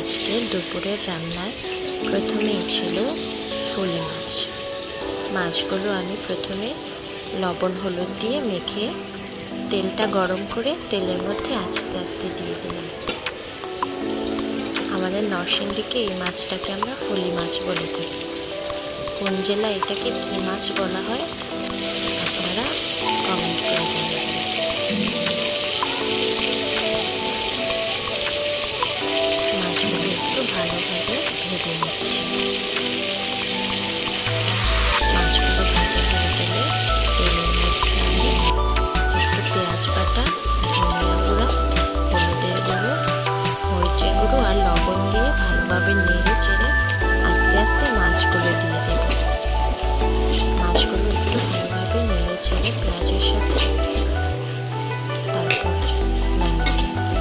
আজকে দুপুরের রান্নায় প্রথমেই ছিল ফলি মাছ। মাছগুলো আমি প্রথমে লবণ হলুদ দিয়ে মেখে তেলটা গরম করে তেলের মধ্যে আস্তে আস্তে দিয়ে দিলাম। আমাদের নরসিংদীকে এই মাছটাকে আমরা ফলি মাছ বলে থাকি। কোন জেলায় এটাকে কী মাছ বলা হয় আপনারা কমেন্ট করে জানাবেন। মাছগুলো একটু ভালোভাবে ভেজে নিচ্ছি। মাছগুলো ভাজা হয়ে গেলে তেলের মধ্যে আমি একটু পেঁয়াজ বাটা, ধনিয়া গুঁড়া, হলুদের গুঁড়ো, মরিচের গুঁড়ো আর লবণ দিয়ে ভালোভাবে নেড়ে চেড়ে আস্তে আস্তে মাছগুলো দিয়ে দেব। মাছগুলো একটু ভালোভাবে নেড়ে চেড়ে পেঁয়াজের সাথে তারপর নামিয়ে নেব।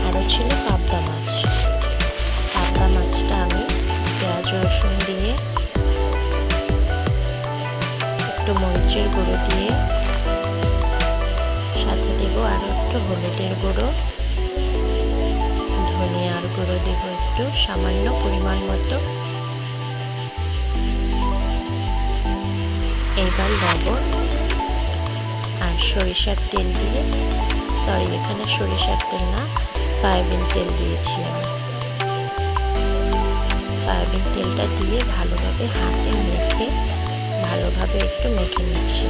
আরও ছিল পাবদা মাছ। পাবদা মাছটা আমি পেঁয়াজ রসুন দিয়ে একটু মরিচের গুঁড়ো দিয়ে সাথে দেবো আরও একটু হলুদের গুঁড়ো, ধনিয়ার গুঁড়ো দেবো একটু সামান্য পরিমাণ মতো। এইবার লবণ আর সরিষার তেল দিয়ে, এখানে সরিষার তেল না, সয়াবিন তেল দিয়েছি আমি। সয়াবিন তেলটা দিয়ে ভালোভাবে হাতে মেখে ভালোভাবে একটু মেখে নিচ্ছি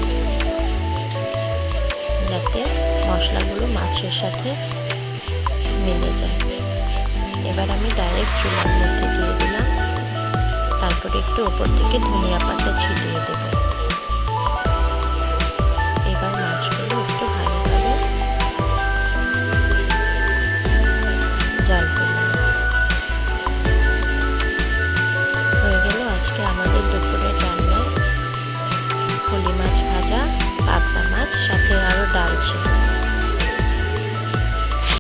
যাতে মশলাগুলো মাছের সাথে মিলে যায়। এবার আমি ডাইরেক্ট চুলার মধ্যে দিয়ে দিলাম, তারপরে একটু ওপর থেকে ধনিয়া পাতা ছিটিয়ে দেব। এবার মাছগুলো একটু ভালোভাবে জাল করে নেব। হয়ে গেল আজকে আমাদের